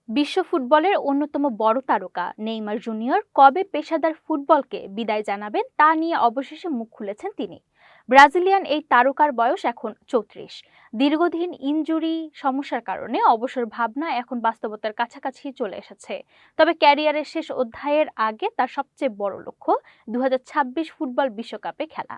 বিশ্ব ফুটবলের অন্যতম বড় তারকা নেইমার জুনিয়র কবে পেশাদার ফুটবলকে বিদায় জানাবেন তা নিয়ে অবশেষে মুখ খুলেছেন তিনি। ব্রাজিলিয়ান এই তারকার বয়স এখন ৩৪। দীর্ঘদিন ইনজুরি সমস্যার কারণে অবসর ভাবনা এখন বাস্তবতার কাছাকাছি চলে এসেছে। তবে ক্যারিয়ারের শেষ অধ্যায়ের আগে তার সবচেয়ে বড় লক্ষ্য ২০২৬ ফুটবল বিশ্বকাপে খেলা।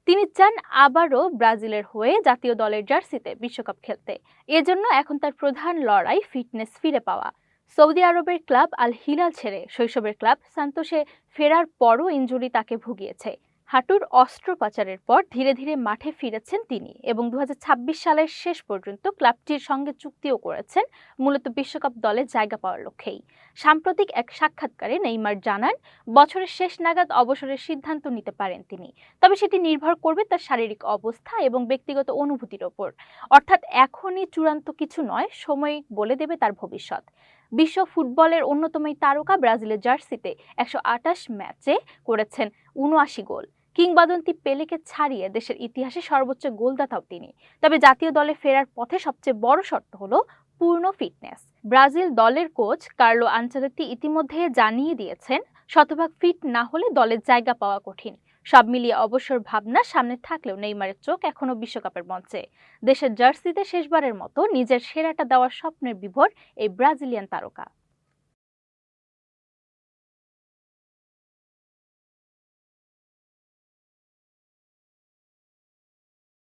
তিনি চান আবারও ব্রাজিলের হয়ে জাতীয় দলের জার্সিতে বিশ্বকাপ খেলতে। এজন্য এখন তার প্রধান লড়াই ফিটনেস ফিরে পাওয়া। সৌদি আরবের ক্লাব আল হিলাল ছেড়ে শৈশবের ক্লাব সান্তোসে ফেরার পরও ইনজুরি তাকে ভুগিয়েছে। হাঁটুর অস্ত্রোপচারের পর ধীরে ধীরে মাঠে ফিরেছেন তিনি এবং ২০২৬ সালের শেষ পর্যন্ত ক্লাবটির সঙ্গে চুক্তিও করেছেন, মূলত বিশ্বকাপ দলে জায়গা পাওয়ার লক্ষ্যেই। সাম্প্রতিক এক সাক্ষাৎকারে নেইমার জানান, বছরের শেষ নাগাদ অবসরের সিদ্ধান্ত নিতে পারেন তিনি, তবে সেটি নির্ভর করবে তার শারীরিক অবস্থা এবং ব্যক্তিগত অনুভূতির ওপর। অর্থাৎ এখনই চূড়ান্ত কিছু নয়, সময় বলে দেবে তার ভবিষ্যৎ। বিশ্ব ফুটবলের অন্যতম এই তারকা ব্রাজিলের জার্সিতে ১২৮ ম্যাচে করেছেন ৭৯ গোল। কিংবদন্তি পেলেকে ছাড়িয়ে দেশের ইতিহাসে সর্বোচ্চ গোলদাতাও তিনি। তবে জাতীয় দলে ফেরার পথে সবচেয়ে বড় শর্ত হলো পূর্ণ ফিটনেস। ব্রাজিল দলের কোচ কার্লো আনচেলত্তি ইতিমধ্যে জানিয়ে দিয়েছেন, শতভাগ ফিট না হলে দলের জায়গা পাওয়া কঠিন। সব মিলিয়ে অবসর ভাবনা সামনে থাকলেও নেইমারের চোখ এখনো বিশ্বকাপের মঞ্চে। দেশের জার্সিতে শেষবারের মতো নিজের সেরাটা দেওয়ার স্বপ্নের বিভোর এই ব্রাজিলিয়ান তারকা।